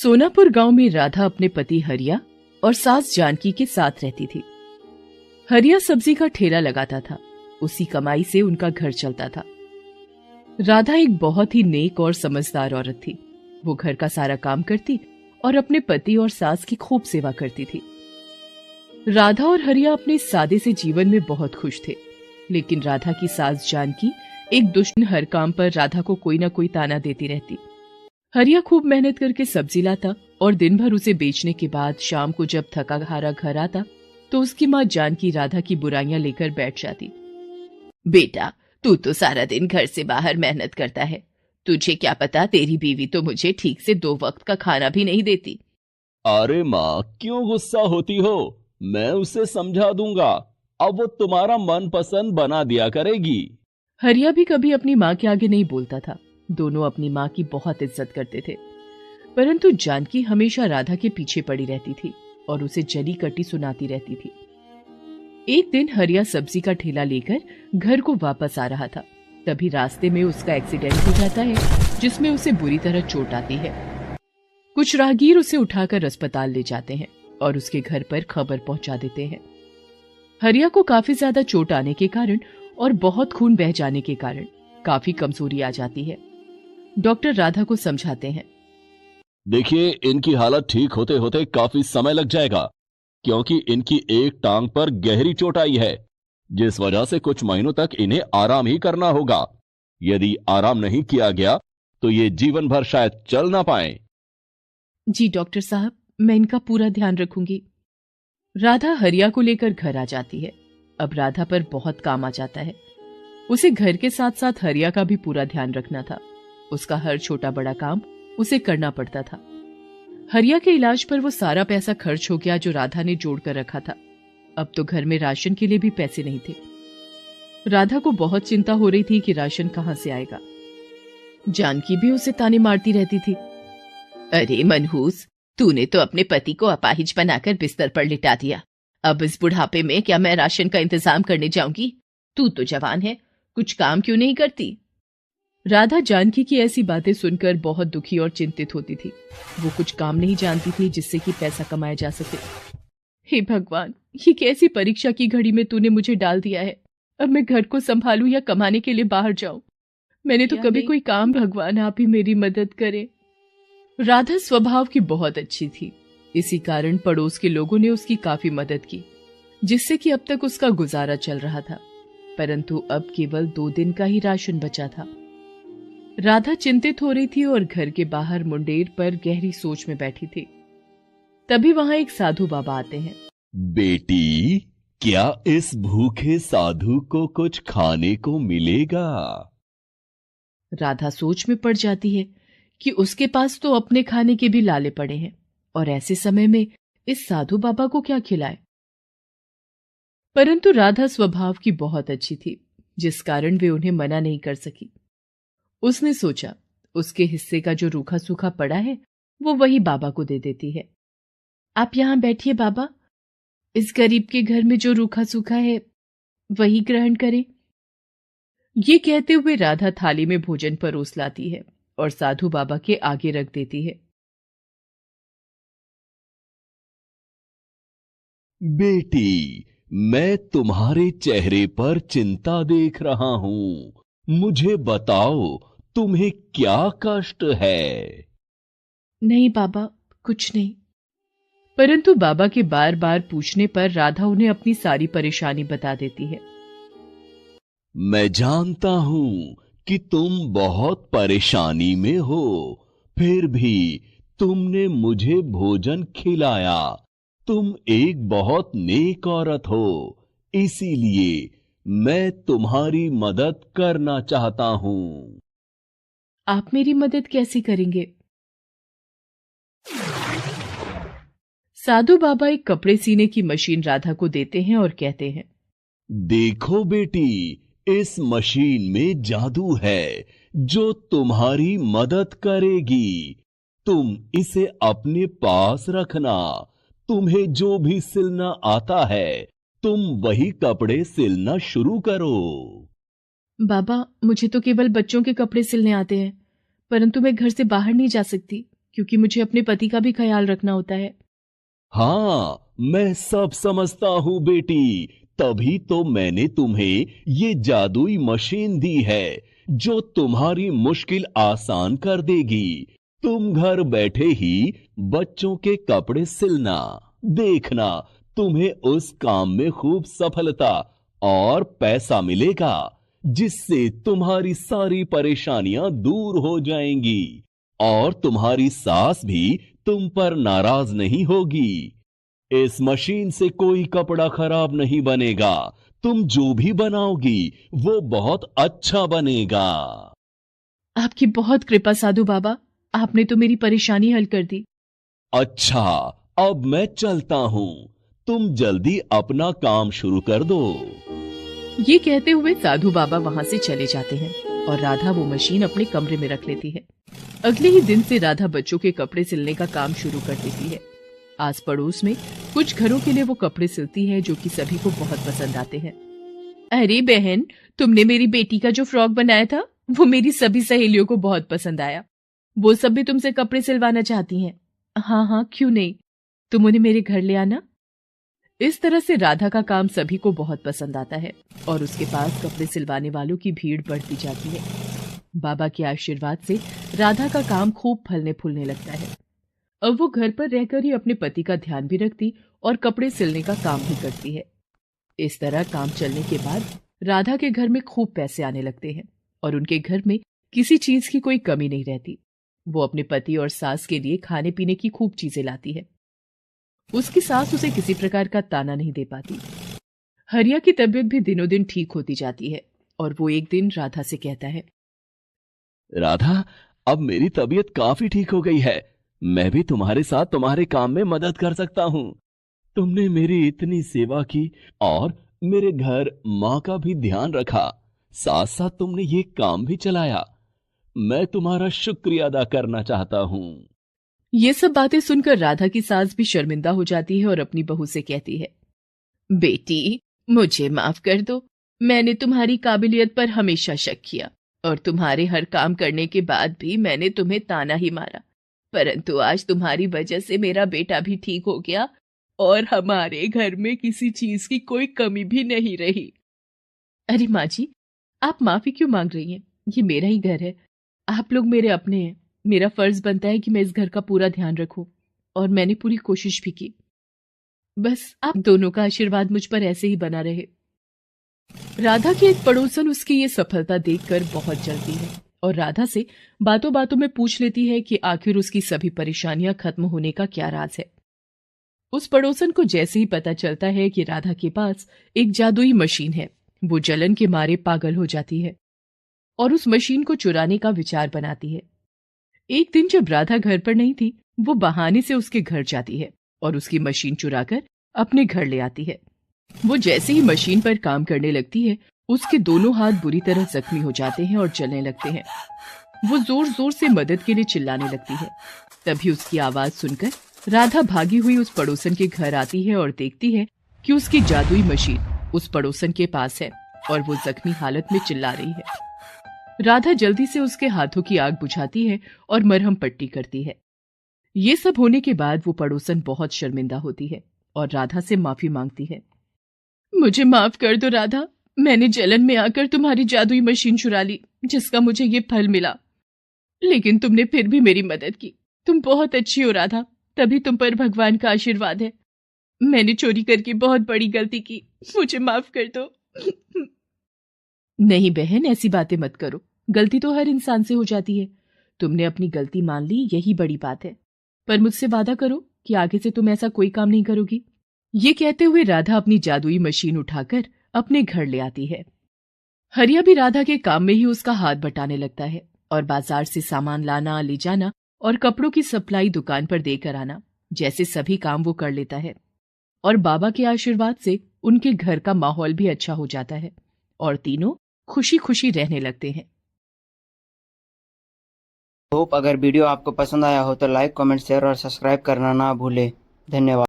सोनापुर गांव में राधा अपने पति हरिया और सास जानकी के साथ रहती थी। हरिया सब्जी का ठेला लगाता था, उसी कमाई से उनका घर चलता था। राधा एक बहुत ही नेक और समझदार औरत थी। वो घर का सारा काम करती और अपने पति और सास की खूब सेवा करती थी। राधा और हरिया अपने सादे से जीवन में बहुत खुश थे, लेकिन राधा की सास जानकी एक दुश्मन हर काम पर राधा को कोई ना कोई ताना देती रहती। हरिया खूब मेहनत करके सब्जी लाता और दिन भर उसे बेचने के बाद शाम को जब थका हारा घर आता तो उसकी माँ जानकी राधा की बुराइयां लेकर बैठ जाती। बेटा, तू तो सारा दिन घर से बाहर मेहनत करता है, तुझे क्या पता तेरी बीवी तो मुझे ठीक से 2 वक्त का खाना भी नहीं देती। अरे माँ, क्यों गुस्सा होती हो? मैं उसे समझा दूंगा, अब वो तुम्हारा मनपसंद बना दिया करेगी। हरिया भी कभी अपनी माँ के आगे नहीं बोलता था। दोनों अपनी माँ की बहुत इज्जत करते थे, परंतु जानकी हमेशा राधा के पीछे पड़ी रहती थी और उसे जली कटी सुनाती रहती थी। एक दिन हरिया सब्जी का ठेला लेकर घर को वापस आ रहा था, तभी रास्ते में उसका एक्सीडेंट हो जाता है, जिसमें उसे बुरी तरह चोट आती है। कुछ राहगीर उसे उठाकर अस्पताल ले जाते हैं और उसके घर पर खबर पहुंचा देते हैं। हरिया को काफी ज्यादा चोट आने के कारण और बहुत खून बह जाने के कारण काफी कमजोरी आ जाती है। डॉक्टर राधा को समझाते हैं, देखिए, इनकी हालत ठीक होते होते काफी समय लग जाएगा, क्योंकि इनकी एक टांग पर गहरी चोट आई है, जिस वजह से कुछ महीनों तक इन्हें आराम ही करना होगा। यदि आराम नहीं किया गया तो ये जीवन भर शायद चल ना पाए। जी डॉक्टर साहब, मैं इनका पूरा ध्यान रखूंगी। राधा हरिया को लेकर घर आ जाती है। अब राधा पर बहुत काम आ जाता है। उसे घर के साथ साथ हरिया का भी पूरा ध्यान रखना था। उसका हर छोटा बड़ा काम उसे करना पड़ता था। हरिया के इलाज पर वो सारा पैसा खर्च हो गया जो राधा ने जोड़ कर रखा था। अब तो घर में राशन के लिए भी पैसे नहीं थे। राधा को बहुत चिंता हो रही थी कि राशन कहां से आएगा। जानकी भी उसे ताने मारती रहती थी। अरे मनहूस, तूने तो अपने पति को अपाहिज बनाकर बिस्तर पर लिटा दिया। अब इस बुढ़ापे में क्या मैं राशन का इंतजाम करने जाऊंगी? तू तो जवान है, कुछ काम क्यों नहीं करती? राधा जानकी की ऐसी बातें सुनकर बहुत दुखी और चिंतित होती थी। वो कुछ काम नहीं जानती थी जिससे कि पैसा कमाया जा सके। हे भगवान, ये कैसी परीक्षा की घड़ी में तूने मुझे डाल दिया है। अब मैं घर को संभालूं या कमाने के लिए बाहर जाऊं? मैंने तो कभी कोई काम, भगवान आप ही मेरी मदद करें। राधा स्वभाव की बहुत अच्छी थी, इसी कारण पड़ोस के लोगों ने उसकी काफी मदद की, जिससे कि अब तक उसका गुजारा चल रहा था। परंतु अब केवल 2 दिन का ही राशन बचा था। राधा चिंतित हो रही थी और घर के बाहर मुंडेर पर गहरी सोच में बैठी थी। तभी वहां एक साधु बाबा आते हैं। बेटी, क्या इस भूखे साधु को कुछ खाने को मिलेगा? राधा सोच में पड़ जाती है कि उसके पास तो अपने खाने के भी लाले पड़े हैं और ऐसे समय में इस साधु बाबा को क्या खिलाए। परंतु राधा स्वभाव की बहुत अच्छी थी, जिस कारण वे उन्हें मना नहीं कर सकी। उसने सोचा, उसके हिस्से का जो रूखा सूखा पड़ा है वो वही बाबा को दे देती है। आप यहां बैठिए बाबा, इस गरीब के घर में जो रूखा सूखा है वही ग्रहण करें। ये कहते हुए राधा थाली में भोजन परोस लाती है और साधु बाबा के आगे रख देती है। बेटी, मैं तुम्हारे चेहरे पर चिंता देख रहा हूं। मुझे बताओ, तुम्हें क्या कष्ट है? नहीं बाबा, कुछ नहीं। परंतु बाबा के बार बार पूछने पर राधा उन्हें अपनी सारी परेशानी बता देती है। मैं जानता हूं कि तुम बहुत परेशानी में हो, फिर भी तुमने मुझे भोजन खिलाया। तुम एक बहुत नेक औरत हो, इसीलिए मैं तुम्हारी मदद करना चाहता हूं। आप मेरी मदद कैसे करेंगे? साधु बाबा एक कपड़े सीने की मशीन राधा को देते हैं और कहते हैं, देखो बेटी, इस मशीन में जादू है जो तुम्हारी मदद करेगी। तुम इसे अपने पास रखना। तुम्हें जो भी सिलना आता है, तुम वही कपड़े सिलना शुरू करो। बाबा, मुझे तो केवल बच्चों के कपड़े सिलने आते हैं, परंतु मैं घर से बाहर नहीं जा सकती। क्योंकि मुझे अपने पति का भी ख्याल रखना होता है। हाँ, मैं सब समझता हूँ बेटी, तभी तो मैंने तुम्हें ये जादुई मशीन दी है जो तुम्हारी मुश्किल आसान कर देगी। तुम घर बैठे ही बच्चों के कपड़े सिलना, देखना तुम्हें उस काम में खूब सफलता और पैसा मिलेगा, जिससे तुम्हारी सारी परेशानियां दूर हो जाएंगी और तुम्हारी सास भी तुम पर नाराज नहीं होगी। इस मशीन से कोई कपड़ा खराब नहीं बनेगा, तुम जो भी बनाओगी वो बहुत अच्छा बनेगा। आपकी बहुत कृपा साधु बाबा, आपने तो मेरी परेशानी हल कर दी। अच्छा, अब मैं चलता हूँ, तुम जल्दी अपना काम शुरू कर दो। ये कहते हुए साधु बाबा वहां से चले जाते हैं और राधा वो मशीन अपने कमरे में रख लेती है। अगले ही दिन से राधा बच्चों के कपड़े सिलने का काम शुरू कर देती है। आस पड़ोस में कुछ घरों के लिए वो कपड़े सिलती है जो कि सभी को बहुत पसंद आते हैं। अरे बहन, तुमने मेरी बेटी का जो फ्रॉक बनाया था वो मेरी सभी सहेलियों को बहुत पसंद आया। वो सब भी तुमसे कपड़े सिलवाना चाहती हैं। हाँ हाँ, क्यों नहीं, तुम उन्हें मेरे घर ले आना। इस तरह से राधा का काम सभी को बहुत पसंद आता है और उसके पास कपड़े सिलवाने वालों की भीड़ बढ़ती जाती है। बाबा के आशीर्वाद से राधा का काम खूब फलने फूलने लगता है। अब वो घर पर रहकर ही अपने पति का ध्यान भी रखती और कपड़े सिलने का काम भी करती है। इस तरह काम चलने के बाद राधा के घर में खूब पैसे आने लगते हैं और उनके घर में किसी चीज की कोई कमी नहीं रहती। वो अपने पति और सास के लिए खाने पीने की खूब चीजें लाती है। उसकी सास उसे किसी प्रकार का ताना नहीं दे पाती। हरिया की तबीयत भी दिनों दिन ठीक होती जाती है और वो एक दिन राधा से कहता है, राधा, अब मेरी तबीयत काफी ठीक हो गई है, मैं भी तुम्हारे साथ तुम्हारे काम में मदद कर सकता हूँ। तुमने मेरी इतनी सेवा की और मेरे घर माँ का भी ध्यान रखा, साथ साथ तुमने ये काम भी चलाया, मैं तुम्हारा शुक्रिया अदा करना चाहता हूँ। ये सब बातें सुनकर राधा की सास भी शर्मिंदा हो जाती है और अपनी बहू से कहती है, बेटी, मुझे माफ कर दो, मैंने तुम्हारी काबिलियत पर हमेशा शक किया और तुम्हारे हर काम करने के बाद भी मैंने तुम्हें ताना ही मारा, परंतु आज तुम्हारी वजह से मेरा बेटा भी ठीक हो गया और हमारे घर में किसी चीज की कोई कमी भी नहीं रही। अरे माँ जी, आप माफी क्यों मांग रही हैं? ये मेरा ही घर है, आप लोग मेरे अपने हैं। मेरा फर्ज बनता है कि मैं इस घर का पूरा ध्यान रखूं और मैंने पूरी कोशिश भी की। बस आप दोनों का आशीर्वाद मुझ पर ऐसे ही बना रहे। राधा की एक पड़ोसन उसकी ये सफलता देखकर बहुत जलती है और राधा से बातों बातों में पूछ लेती है कि आखिर उसकी सभी परेशानियां खत्म होने का क्या राज है। उस पड़ोसन को जैसे ही पता चलता है कि राधा के पास एक जादुई मशीन है, वो जलन के मारे पागल हो जाती है और उस मशीन को चुराने का विचार बनाती है। एक दिन जब राधा घर पर नहीं थी, वो बहाने से उसके घर जाती है और उसकी मशीन चुराकर अपने घर ले आती है। वो जैसे ही मशीन पर काम करने लगती है, उसके दोनों हाथ बुरी तरह जख्मी हो जाते हैं और जलने लगते हैं। वो जोर जोर से मदद के लिए चिल्लाने लगती है। तभी उसकी आवाज सुनकर राधा भागी हुई उस पड़ोसन के घर आती है और देखती है कि उसकी जादुई मशीन उस पड़ोसन के पास है और वो जख्मी हालत में चिल्ला रही है। राधा जल्दी से उसके हाथों की आग बुझाती है और मरहम पट्टी करती है। ये सब होने के बाद वो पड़ोसन बहुत शर्मिंदा होती है और राधा से माफी मांगती है। मुझे माफ कर दो राधा, मैंने जलन में आकर तुम्हारी जादुई मशीन चुरा ली, जिसका मुझे ये फल मिला। लेकिन तुमने फिर भी मेरी मदद की। तुम बहुत अच्छी हो राधा, तभी तुम पर भगवान का आशीर्वाद है। मैंने चोरी करके बहुत बड़ी गलती की, मुझे माफ कर दो। नहीं बहन, ऐसी बातें मत करो, गलती तो हर इंसान से हो जाती है। तुमने अपनी गलती मान ली, यही बड़ी बात है। पर मुझसे वादा करो कि आगे से तुम ऐसा कोई काम नहीं करोगी। ये कहते हुए राधा अपनी जादुई मशीन उठाकर अपने घर ले आती है। हरिया भी राधा के काम में ही उसका हाथ बटाने लगता है और बाजार से सामान लाना, ले जाना और कपड़ों की सप्लाई दुकान पर देकर आना जैसे सभी काम वो कर लेता है। और बाबा के आशीर्वाद से उनके घर का माहौल भी अच्छा हो जाता है और तीनों खुशी खुशी रहने लगते हैं। होप अगर वीडियो आपको पसंद आया हो तो लाइक, कमेंट, शेयर और सब्सक्राइब करना ना भूलें। धन्यवाद।